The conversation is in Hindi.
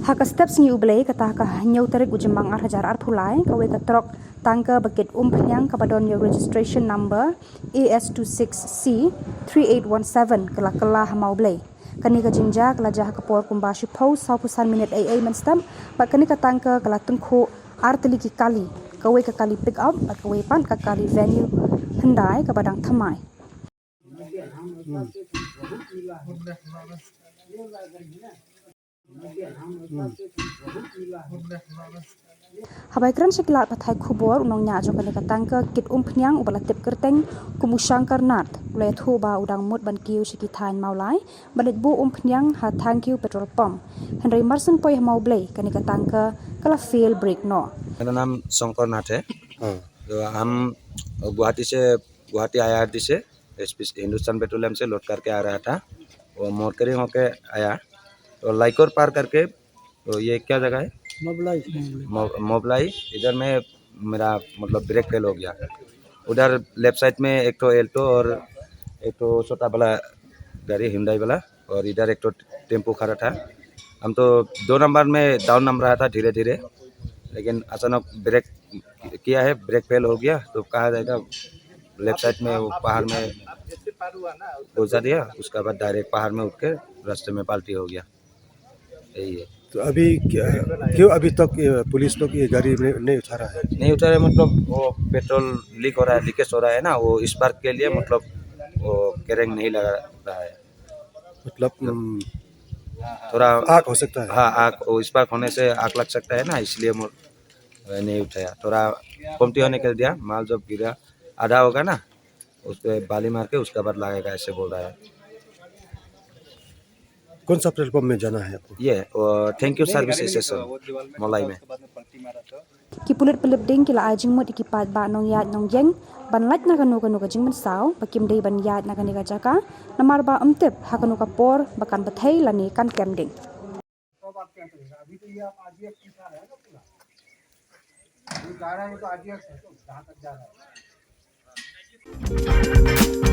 Haka steps ni ublay kata ka nyau tarik ujemang hajar pulai kawe katrok tangka bakit umpanyang kabadon your registration number AS26C 3817 kala hamau blay. Kani ka jinja kala jah kapor kumbashi pau saupusan minit AA menstam pak kani ka tangka kala tungku arteli ki kali kawe ka kali pick up at kawe pan ka kali venue hendai kabadang thamai. Habai kran sekilat pathai khubor unong nya jo kani katangka kit umpnyang ubala tip kerteng kumusang karnat le thuba udang mut ban kiu siki thain maulai banit bu umpnyang ha thank you petrol pump henry marsen poi mau blay kani katangka kala fail break no. मेरा नाम शंकर नाथ है। तो हम गुवाहाटी IRD से हिंदुस्तान पेट्रोलियम से लोड करके आ रहा था। वो मोरकरी होके आया तो लाइकोर पार करके तो ये क्या जगह है मोबलाई इधर में मेरा मतलब ब्रेक फेल हो गया। उधर लेफ्ट साइड में एक तो एल्टो और एक तो छोटा वाला गाड़ी हिंडाई वाला और इधर एक तो टेम्पो खड़ा था। हम तो 2 नंबर में डाउन नंबर रहा था धीरे धीरे, लेकिन अचानक ब्रेक किया है, ब्रेक फेल हो गया तो कहा जाएगा लेफ्ट साइड में वो पहाड़ में घुसा दिया। उसके बाद डायरेक्ट पहाड़ में उठ के रास्ते में पलटी हो गया। यही है। तो अभी क्यों अभी तक पुलिस लोग ये गाड़ी नहीं उठा रहा है? नहीं उठा रहे मतलब वो पेट्रोल लीक हो रहा है, लीकेज हो रहा है ना, वो स्पार्क के लिए मतलब वो कैरिंग नहीं लगा रहा है। मतलब थोड़ा आग हो सकता है। हाँ, आग वो स्पार्क होने से आग लग सकता है ना, इसलिए नहीं उठाया। थोड़ा कमती होने के दिया, माल जब गिरा आधा होगा ना उस पर बाली मार के उसके बाद लगेगा, ऐसे बोल रहा है। कौन सा पेट्रोल पंप में जाना है आपको? ये थैंक यू सर्विस स्टेशन मलाई में। Ki pulit pelip ding kila ajing mut ikipat ba nong yat nong yeng ban lait na kanu kanu kajing man saw bakim dei ban yat na kani kajaka namar ba umtip hakanu kapor bakan bathai lani kan kem ding. जा रहा है तो आरडीएक्स है तो जहाँ तक जा रहा है।